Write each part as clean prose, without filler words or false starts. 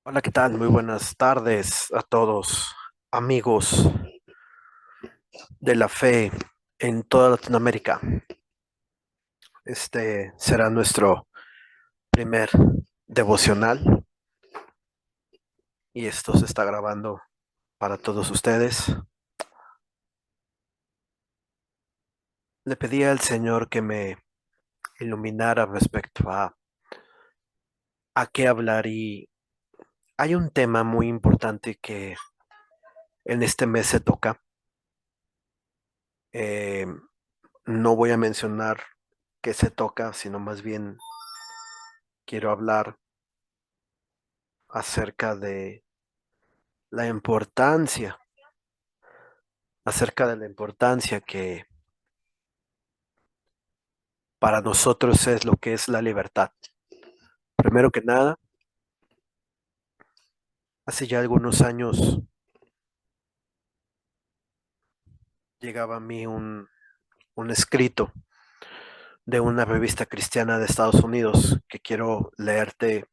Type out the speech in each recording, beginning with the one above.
Hola, ¿qué tal? Muy buenas tardes a todos, amigos de la fe en toda Latinoamérica. Este será nuestro primer devocional y esto se está grabando para todos ustedes. Le pedí al Señor que me iluminara respecto a qué hablar y hay un tema muy importante que en este mes se toca. Eh, no voy a mencionar qué se toca, sino más bien quiero hablar acerca de la importancia, acerca de la importancia que para nosotros es lo que es la libertad. Primero que nada, hace ya algunos años llegaba a mí un escrito de una revista cristiana de Estados Unidos que quiero leerte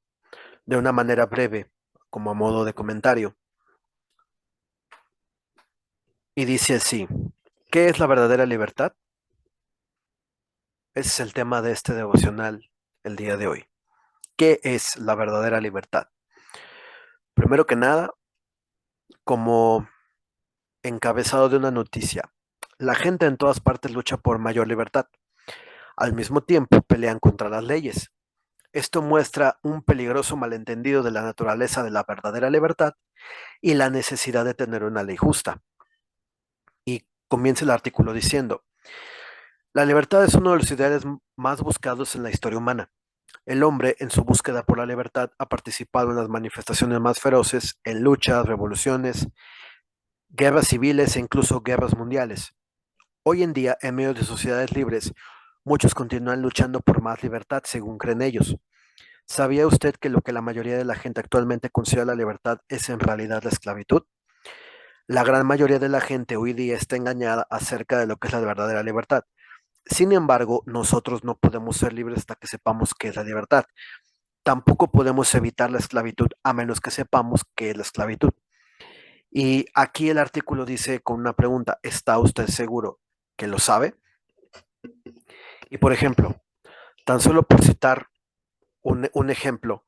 de una manera breve, como a modo de comentario. Y dice así, ¿qué es la verdadera libertad? Ese es el tema de este devocional el día de hoy. ¿Qué es la verdadera libertad? Primero que nada, como encabezado de una noticia. La gente en todas partes lucha por mayor libertad. Al mismo tiempo pelean contra las leyes. Esto muestra un peligroso malentendido de la naturaleza de la verdadera libertad y la necesidad de tener una ley justa. Y comienza el artículo diciendo, la libertad es uno de los ideales más buscados en la historia humana. El hombre, en su búsqueda por la libertad, ha participado en las manifestaciones más feroces, en luchas, revoluciones, guerras civiles e incluso guerras mundiales. Hoy en día, en medio de sociedades libres, muchos continúan luchando por más libertad, según creen ellos. ¿Sabía usted que lo que la mayoría de la gente actualmente considera la libertad es en realidad la esclavitud? La gran mayoría de la gente hoy día está engañada acerca de lo que es la verdadera libertad. Sin embargo, nosotros no podemos ser libres hasta que sepamos qué es la libertad. Tampoco podemos evitar la esclavitud a menos que sepamos qué es la esclavitud. Y aquí el artículo dice con una pregunta, ¿está usted seguro que lo sabe? Y por ejemplo, tan solo por citar un ejemplo,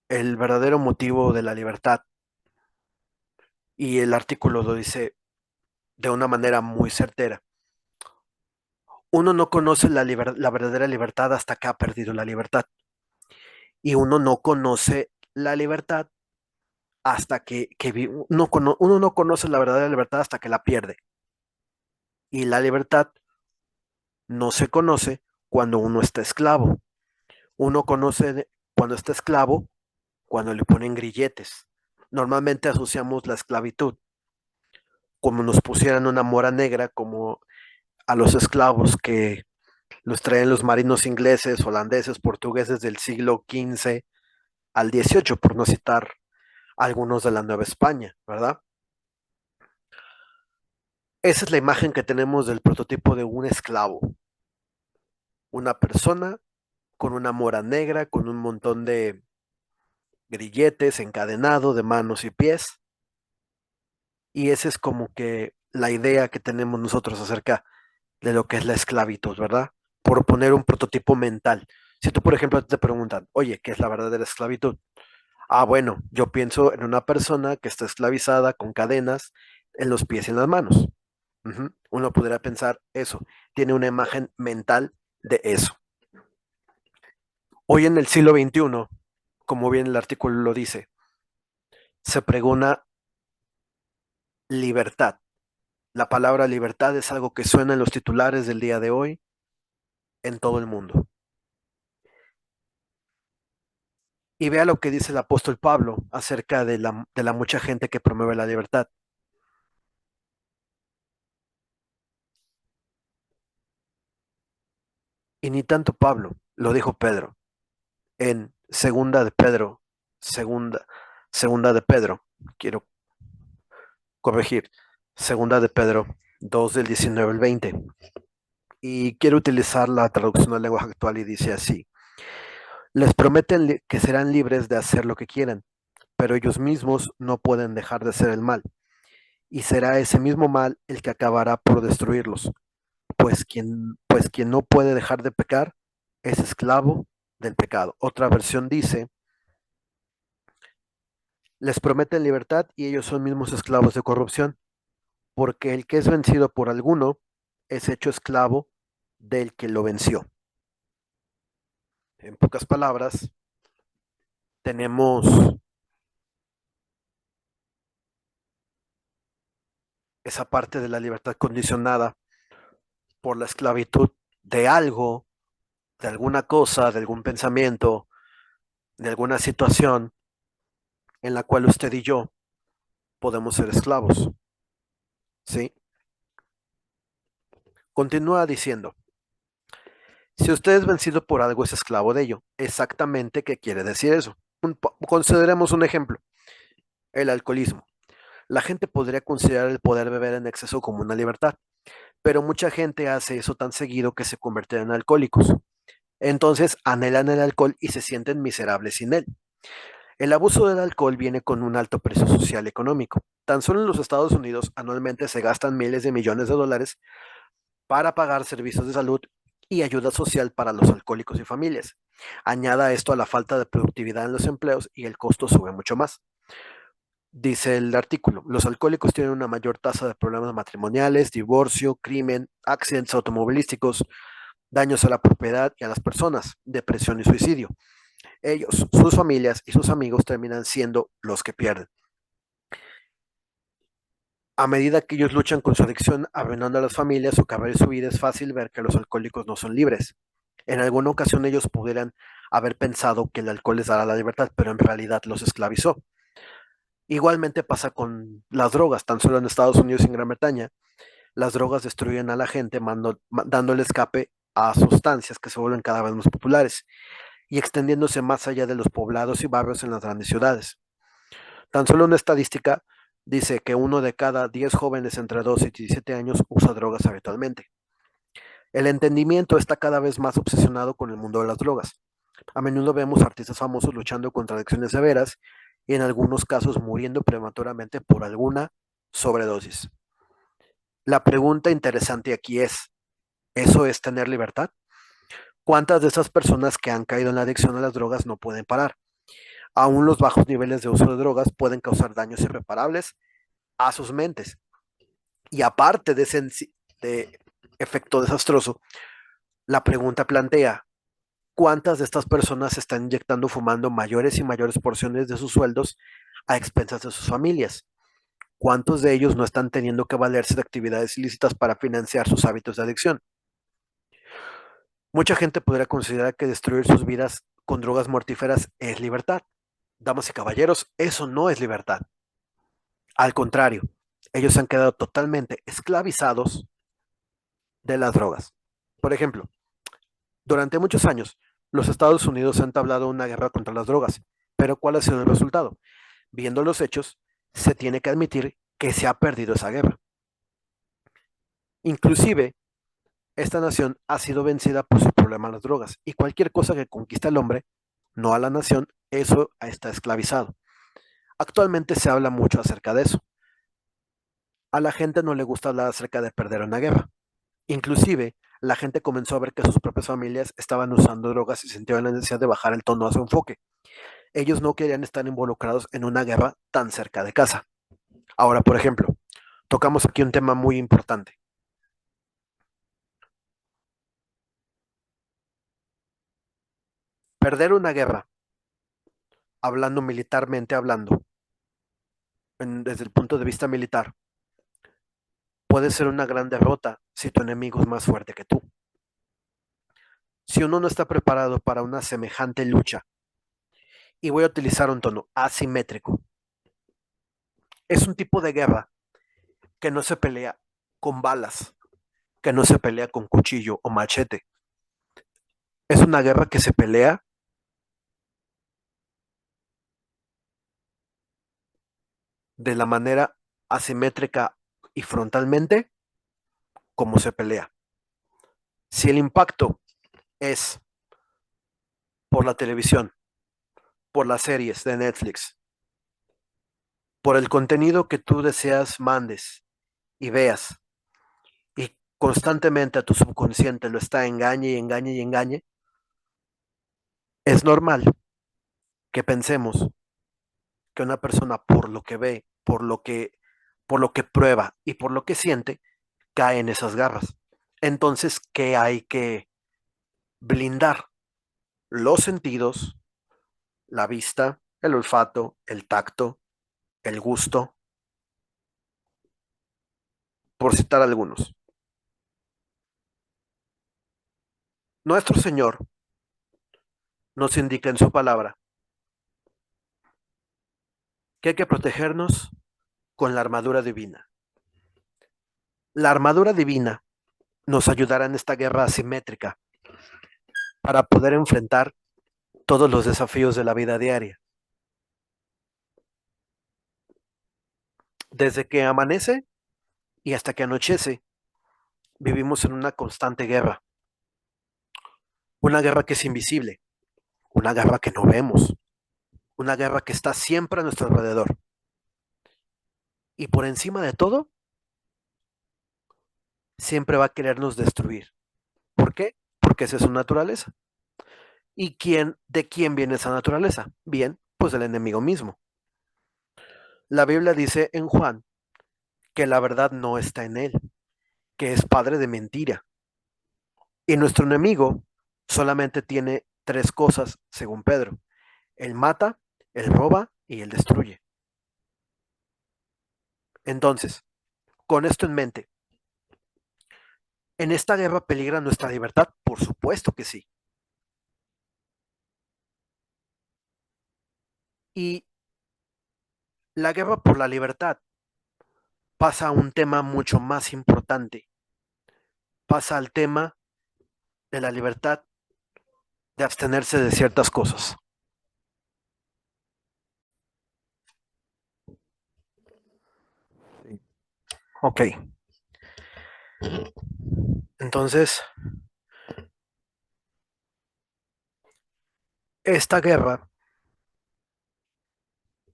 el verdadero motivo de la libertad, y el artículo lo dice de una manera muy certera. Uno no conoce la verdadera libertad hasta que ha perdido la libertad. Y uno no conoce la libertad hasta uno no conoce la verdadera libertad hasta que la pierde. Y la libertad no se conoce cuando uno está esclavo. Uno conoce cuando está esclavo cuando le ponen grilletes. Normalmente asociamos la esclavitud como nos pusieran una mora negra, como a los esclavos que los traen los marinos ingleses, holandeses, portugueses del siglo XV al XVIII, por no citar algunos de la Nueva España, ¿verdad? Esa es la imagen que tenemos del prototipo de un esclavo, una persona con una mora negra, con un montón de grilletes, encadenado de manos y pies, y esa es como que la idea que tenemos nosotros acerca de lo que es la esclavitud, ¿verdad? Por poner un prototipo mental. Si tú, por ejemplo, te preguntan, oye, ¿qué es la verdadera esclavitud? Ah, bueno, yo pienso en una persona que está esclavizada con cadenas en los pies y en las manos. Ujú. Uno podría pensar eso, tiene una imagen mental de eso. Hoy en el siglo XXI, como bien el artículo lo dice, se pregona libertad. La palabra libertad es algo que suena en los titulares del día de hoy en todo el mundo. Y vea lo que dice el apóstol Pablo acerca de la mucha gente que promueve la libertad. Y ni tanto Pablo, lo dijo Pedro en segunda, segunda de Pedro, quiero corregir, segunda de Pedro 2 del 19 al 20. Y quiero utilizar la traducción al lenguaje actual y dice así, Les prometen que serán libres de hacer lo que quieran, pero ellos mismos no pueden dejar de hacer el mal, y será ese mismo mal el que acabará por destruirlos, pues quien no puede dejar de pecar es esclavo del pecado. Otra versión dice, les prometen libertad y ellos son mismos esclavos de corrupción, porque el que es vencido por alguno es hecho esclavo del que lo venció. En pocas palabras, tenemos esa parte de la libertad condicionada por la esclavitud de algo, de alguna cosa, de algún pensamiento, de alguna situación en la cual usted y yo podemos ser esclavos. ¿Sí? Continúa diciendo, si usted es vencido por algo, es esclavo de ello. Exactamente, ¿qué quiere decir eso? Consideremos un ejemplo, el alcoholismo. La gente podría considerar el poder beber en exceso como una libertad, pero mucha gente hace eso tan seguido que se convierten en alcohólicos. Entonces anhelan el alcohol y se sienten miserables sin él. El abuso del alcohol viene con un alto precio social y económico. Tan solo en los Estados Unidos anualmente se gastan miles de millones de dólares para pagar servicios de salud y ayuda social para los alcohólicos y familias. Añada esto a la falta de productividad en los empleos y el costo sube mucho más. Dice el artículo, los alcohólicos tienen una mayor tasa de problemas matrimoniales, divorcio, crimen, accidentes automovilísticos, daños a la propiedad y a las personas, depresión y suicidio. Ellos, sus familias y sus amigos terminan siendo los que pierden. A medida que ellos luchan con su adicción, arruinando a las familias o acabar su vida, es fácil ver que los alcohólicos no son libres. En alguna ocasión ellos pudieran haber pensado que el alcohol les dará la libertad, pero en realidad los esclavizó. Igualmente pasa con las drogas, tan solo en Estados Unidos y en Gran Bretaña. Las drogas destruyen a la gente dándole escape a sustancias que se vuelven cada vez más populares y extendiéndose más allá de los poblados y barrios en las grandes ciudades. Tan solo una estadística dice que uno de cada 10 jóvenes entre 12 y 17 años usa drogas habitualmente. El entendimiento está cada vez más obsesionado con el mundo de las drogas. A menudo vemos artistas famosos luchando contra adicciones severas y en algunos casos muriendo prematuramente por alguna sobredosis. La pregunta interesante aquí es, ¿eso es tener libertad? ¿Cuántas de esas personas que han caído en la adicción a las drogas no pueden parar? Aún los bajos niveles de uso de drogas pueden causar daños irreparables a sus mentes. Y aparte de ese de efecto desastroso, la pregunta plantea, ¿cuántas de estas personas están inyectando fumando mayores y mayores porciones de sus sueldos a expensas de sus familias? ¿Cuántos de ellos no están teniendo que valerse de actividades ilícitas para financiar sus hábitos de adicción? Mucha gente podría considerar que destruir sus vidas con drogas mortíferas es libertad. Damas y caballeros, eso no es libertad. Al contrario, ellos se han quedado totalmente esclavizados de las drogas. Por ejemplo, durante muchos años, los Estados Unidos han entablado una guerra contra las drogas, pero ¿cuál ha sido el resultado? Viendo los hechos, se tiene que admitir que se ha perdido esa guerra. Inclusive, esta nación ha sido vencida por su problema a las drogas, y cualquier cosa que conquista al hombre, no a la nación, eso está esclavizado. Actualmente se habla mucho acerca de eso. A la gente no le gusta hablar acerca de perder una guerra. Inclusive, la gente comenzó a ver que sus propias familias estaban usando drogas y sintieron la necesidad de bajar el tono a su enfoque. Ellos no querían estar involucrados en una guerra tan cerca de casa. Ahora, por ejemplo, tocamos aquí un tema muy importante. Perder una guerra, hablando militarmente hablando, desde el punto de vista militar, puede ser una gran derrota si tu enemigo es más fuerte que tú. Si uno no está preparado para una semejante lucha, y voy a utilizar un tono asimétrico, es un tipo de guerra que no se pelea con balas, que no se pelea con cuchillo o machete. Es una guerra que se pelea de la manera asimétrica y frontalmente como se pelea. Si el impacto es por la televisión, por las series de Netflix, por el contenido que tú deseas mandes y veas y constantemente a tu subconsciente lo está engañe y engañe y engañe, es normal que pensemos que una persona por lo que ve, por lo que prueba y por lo que siente, cae en esas garras. Entonces, ¿qué hay que blindar? Los sentidos, la vista, el olfato, el tacto, el gusto, por citar algunos. Nuestro Señor nos indica en su palabra que hay que protegernos con la armadura divina. La armadura divina nos ayudará en esta guerra asimétrica para poder enfrentar todos los desafíos de la vida diaria. Desde que amanece y hasta que anochece, vivimos en una constante guerra. Una guerra que es invisible, una guerra que no vemos, una guerra que está siempre a nuestro alrededor. Y por encima de todo, siempre va a querernos destruir. ¿Por qué? Porque esa es su naturaleza. ¿Y de quién viene esa naturaleza? Bien, pues del enemigo mismo. La Biblia dice en Juan que la verdad no está en él, que es padre de mentira. Y nuestro enemigo solamente tiene tres cosas, según Pedro. Él mata, él roba y él destruye. Entonces, con esto en mente, ¿en esta guerra peligra nuestra libertad? Por supuesto que sí. Y la guerra por la libertad pasa a un tema mucho más importante. Pasa al tema de la libertad de abstenerse de ciertas cosas. Ok, entonces, esta guerra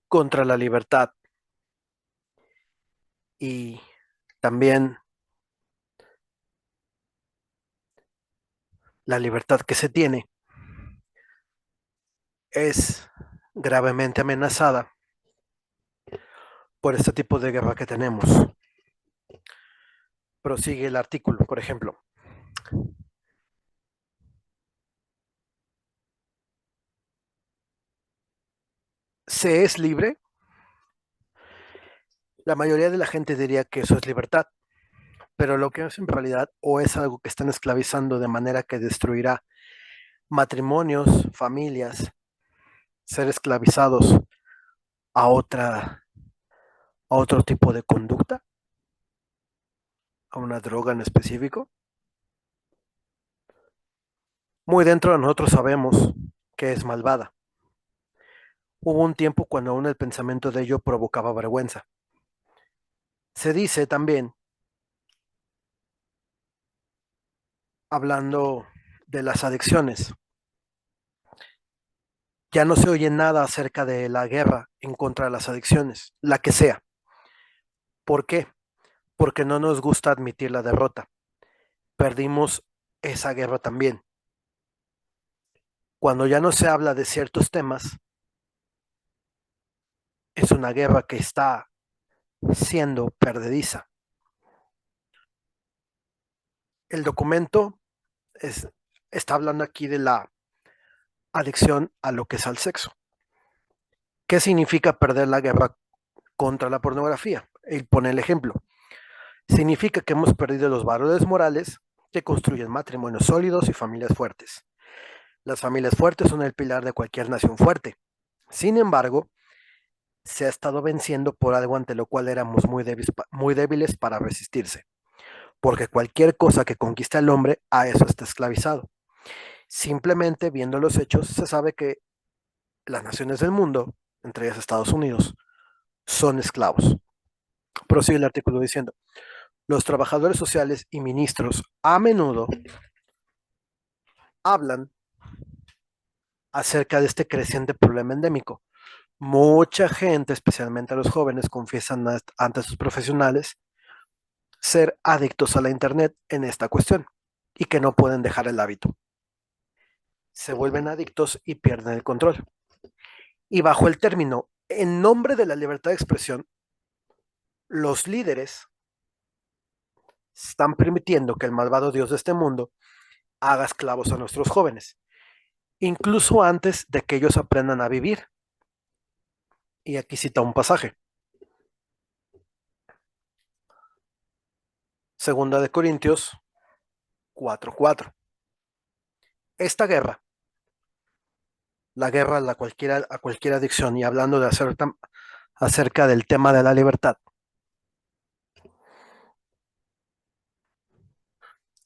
contra la libertad y también la libertad que se tiene es gravemente amenazada por este tipo de guerra que tenemos. Prosigue el artículo, por ejemplo. ¿Se es libre? La mayoría de la gente diría que eso es libertad, pero lo que es en realidad o es algo que están esclavizando de manera que destruirá matrimonios, familias, ser esclavizados a a otro tipo de conducta, a una droga en específico. Muy dentro de nosotros sabemos que es malvada. Hubo un tiempo cuando aún el pensamiento de ello provocaba vergüenza. Se dice también, hablando de las adicciones, ya no se oye nada acerca de la guerra en contra de las adicciones, la que sea. ¿Por qué? Porque no nos gusta admitir la derrota. Perdimos esa guerra también. Cuando ya no se habla de ciertos temas, es una guerra que está siendo perdediza. El documento es, está hablando aquí de la adicción a lo que es al sexo. ¿Qué significa perder la guerra contra la pornografía? Y pone el ejemplo. Significa que hemos perdido los valores morales que construyen matrimonios sólidos y familias fuertes. Las familias fuertes son el pilar de cualquier nación fuerte. Sin embargo, se ha estado venciendo por algo ante lo cual éramos muy débiles para resistirse, porque cualquier cosa que conquista el hombre a eso está esclavizado. Simplemente viendo los hechos se sabe que las naciones del mundo, entre ellas Estados Unidos, son esclavos. Prosigue el artículo diciendo, los trabajadores sociales y ministros a menudo hablan acerca de este creciente problema endémico. Mucha gente, especialmente los jóvenes, confiesan ante sus profesionales ser adictos a la Internet en esta cuestión y que no pueden dejar el hábito. Se vuelven adictos y pierden el control. Y bajo el término, en nombre de la libertad de expresión, los líderes están permitiendo que el malvado Dios de este mundo haga esclavos a nuestros jóvenes, incluso antes de que ellos aprendan a vivir. Y aquí cita un pasaje. Segunda de Corintios 4:4. Esta guerra, la guerra a cualquier adicción, y hablando de acerca del tema de la libertad,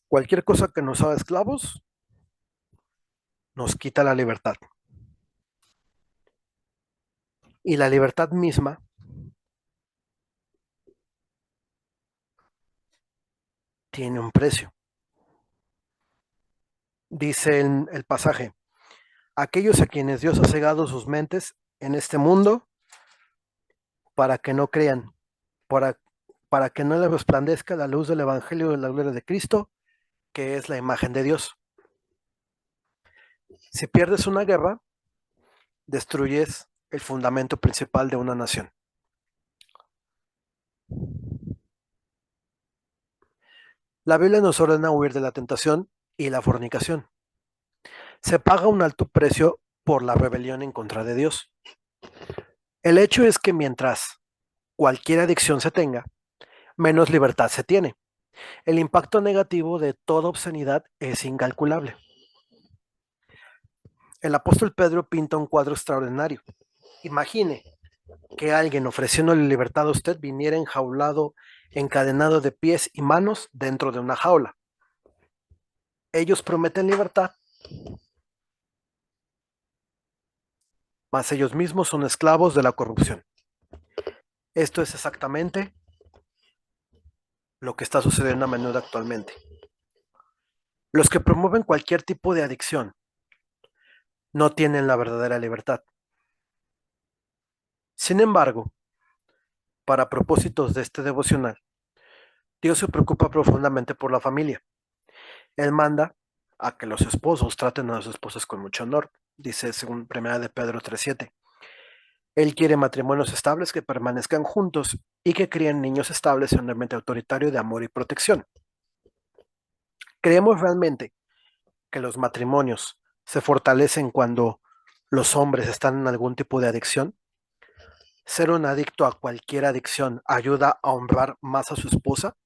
cualquier cosa que nos haga esclavos nos quita la libertad. Y la libertad misma tiene un precio. Dice el pasaje, aquellos a quienes Dios ha cegado sus mentes en este mundo para que no crean, para, para que no les resplandezca la luz del Evangelio de la gloria de Cristo, que es la imagen de Dios. Si pierdes una guerra, destruyes el fundamento principal de una nación. La Biblia nos ordena huir de la tentación y la fornicación. Se paga un alto precio por la rebelión en contra de Dios. El hecho es que mientras cualquier adicción se tenga, menos libertad se tiene. El impacto negativo de toda obscenidad es incalculable. El apóstol Pedro pinta un cuadro extraordinario. Imagine que alguien ofreciéndole libertad a usted viniera enjaulado, encadenado de pies y manos dentro de una jaula. Ellos prometen libertad, mas ellos mismos son esclavos de la corrupción. Esto es exactamente lo que está sucediendo a menudo actualmente. Los que promueven cualquier tipo de adicción no tienen la verdadera libertad. Sin embargo, para propósitos de este devocional, Dios se preocupa profundamente por la familia. Él manda a que los esposos traten a sus esposas con mucho honor, dice según 1 de Pedro 3:7. Él quiere matrimonios estables que permanezcan juntos y que críen niños estables en un ambiente autoritario de amor y protección. ¿Creemos realmente que los matrimonios se fortalecen cuando los hombres están en algún tipo de adicción? ¿Ser un adicto a cualquier adicción ayuda a honrar más a su esposa?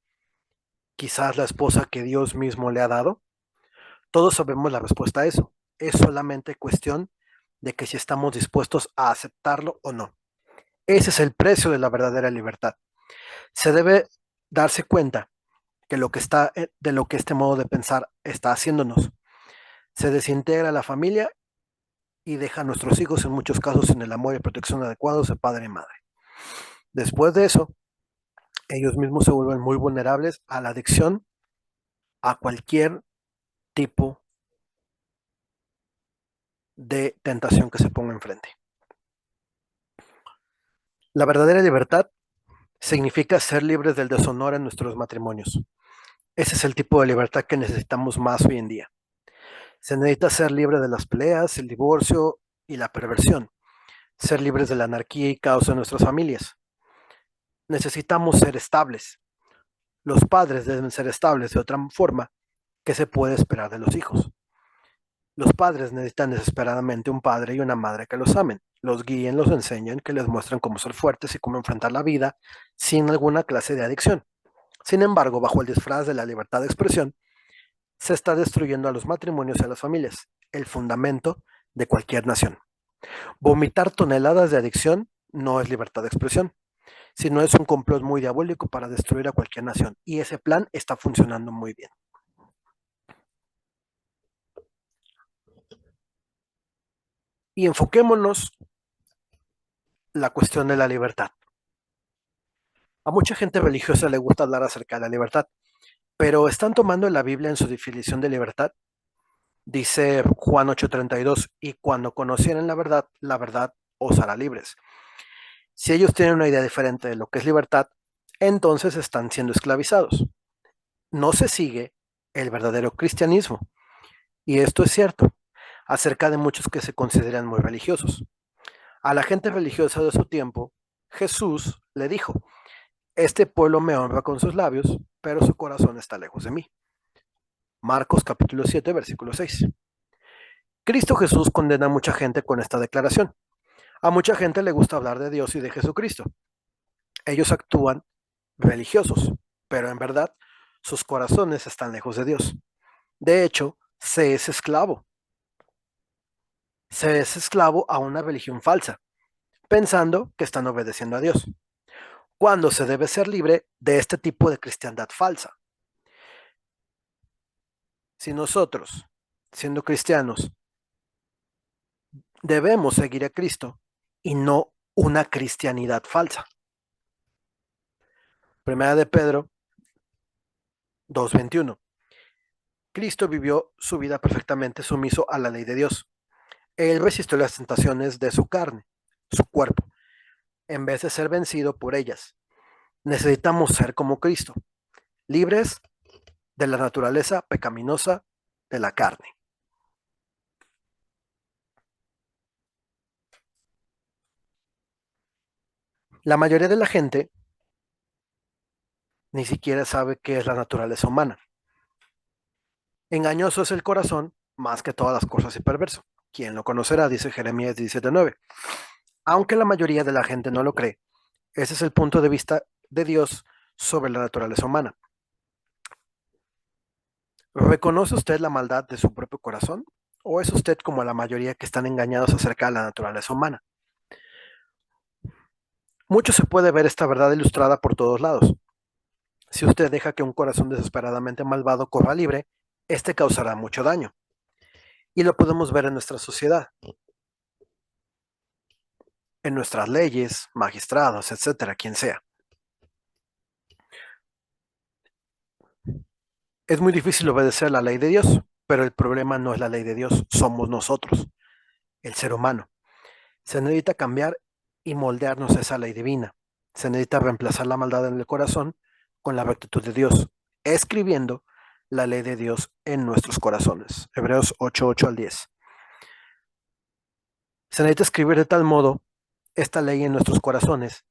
Quizás la esposa que Dios mismo le ha dado. Todos sabemos la respuesta a eso. Es solamente cuestión de que si estamos dispuestos a aceptarlo o no. Ese es el precio de la verdadera libertad. Se debe darse cuenta que de lo que este modo de pensar está haciéndonos. Se desintegra la familia y deja a nuestros hijos en muchos casos sin el amor y protección adecuados de padre y madre. Después de eso, ellos mismos se vuelven muy vulnerables a la adicción, a cualquier tipo de tentación que se ponga enfrente. La verdadera libertad significa ser libres del deshonor en nuestros matrimonios. Ese es el tipo de libertad que necesitamos más hoy en día. Se necesita ser libre de las peleas, el divorcio y la perversión, ser libres de la anarquía y caos en nuestras familias. Necesitamos ser estables. Los padres deben ser estables de otra forma que se puede esperar de los hijos. Los padres necesitan desesperadamente un padre y una madre que los amen, los guíen, los enseñen, que les muestren cómo ser fuertes y cómo enfrentar la vida sin alguna clase de adicción. Sin embargo, bajo el disfraz de la libertad de expresión, se está destruyendo a los matrimonios y a las familias, el fundamento de cualquier nación. Vomitar toneladas de adicción no es libertad de expresión, sino es un complot muy diabólico para destruir a cualquier nación. Y ese plan está funcionando muy bien. Y enfoquémonos la cuestión de la libertad. A mucha gente religiosa le gusta hablar acerca de la libertad, pero ¿están tomando la Biblia en su definición de libertad? Dice Juan 8:32, y cuando conocieren la verdad os hará libres. Si ellos tienen una idea diferente de lo que es libertad, entonces están siendo esclavizados. No se sigue el verdadero cristianismo. Y esto es cierto acerca de muchos que se consideran muy religiosos. A la gente religiosa de su tiempo, Jesús le dijo, este pueblo me honra con sus labios, pero su corazón está lejos de mí. Marcos capítulo 7, versículo 6. Cristo Jesús condena a mucha gente con esta declaración. A mucha gente le gusta hablar de Dios y de Jesucristo. Ellos actúan religiosos, pero en verdad sus corazones están lejos de Dios. De hecho, se es esclavo a una religión falsa, pensando que están obedeciendo a Dios, cuando se debe ser libre de este tipo de cristiandad falsa. Si nosotros, siendo cristianos, debemos seguir a Cristo y no una cristianidad falsa. Primera de Pedro 2:21. Cristo vivió su vida perfectamente sumiso a la ley de Dios. Él resistió las tentaciones de su carne, su cuerpo, en vez de ser vencido por ellas. Necesitamos ser como Cristo, libres de la naturaleza pecaminosa de la carne. La mayoría de la gente ni siquiera sabe qué es la naturaleza humana. Engañoso es el corazón más que todas las cosas y perverso. ¿Quién lo conocerá? Dice Jeremías 17:9. Aunque la mayoría de la gente no lo cree, ese es el punto de vista de Dios sobre la naturaleza humana. ¿Reconoce usted la maldad de su propio corazón? ¿O es usted como la mayoría que están engañados acerca de la naturaleza humana? Mucho se puede ver esta verdad ilustrada por todos lados. Si usted deja que un corazón desesperadamente malvado corra libre, este causará mucho daño. Y lo podemos ver en nuestra sociedad, en nuestras leyes, magistrados, etcétera, quien sea. Es muy difícil obedecer la ley de Dios, pero el problema no es la ley de Dios, somos nosotros, el ser humano. Se necesita cambiar y moldearnos a esa ley divina. Se necesita reemplazar la maldad en el corazón con la rectitud de Dios, escribiendo la ley de Dios en nuestros corazones. Hebreos 8:8-10. Se necesita escribir de tal modo esta ley en nuestros corazones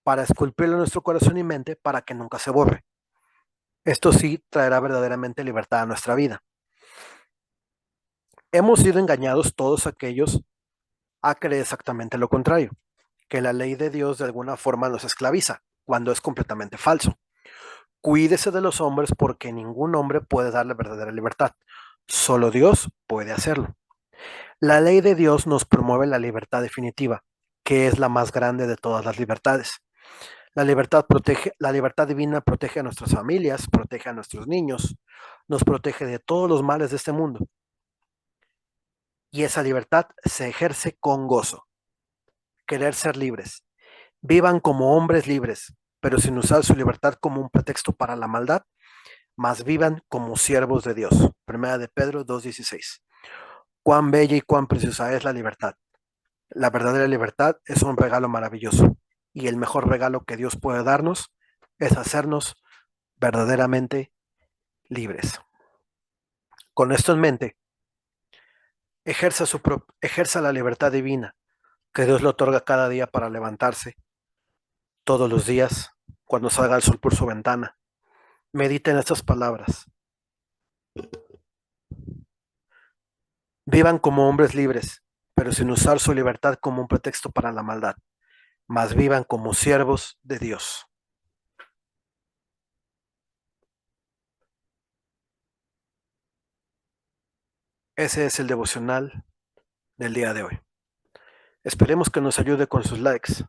para esculpirlo en nuestro corazón y mente para que nunca se borre. Esto sí traerá verdaderamente libertad a nuestra vida. Hemos sido engañados todos aquellos a creer exactamente lo contrario, que la ley de Dios de alguna forma nos esclaviza, cuando es completamente falso. Cuídese de los hombres porque ningún hombre puede darle verdadera libertad. Solo Dios puede hacerlo. La ley de Dios nos promueve la libertad definitiva, que es la más grande de todas las libertades. La libertad divina protege a nuestras familias, protege a nuestros niños, nos protege de todos los males de este mundo. Y esa libertad se ejerce con gozo. Querer ser libres. Vivan como hombres libres, pero sin usar su libertad como un pretexto para la maldad, más vivan como siervos de Dios. Primera de Pedro 2:16. Cuán bella y cuán preciosa es la libertad. La verdadera libertad es un regalo maravilloso, y el mejor regalo que Dios puede darnos es hacernos verdaderamente libres. Con esto en mente, ejerza la libertad divina que Dios le otorga cada día para levantarse todos los días cuando salga el sol por su ventana. Medite en estas palabras. Vivan como hombres libres, pero sin usar su libertad como un pretexto para la maldad, mas vivan como siervos de Dios. Ese es el devocional del día de hoy. Esperemos que nos ayude con sus likes,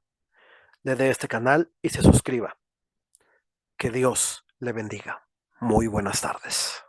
le dé este canal y se suscriba. Que Dios le bendiga. Muy buenas tardes.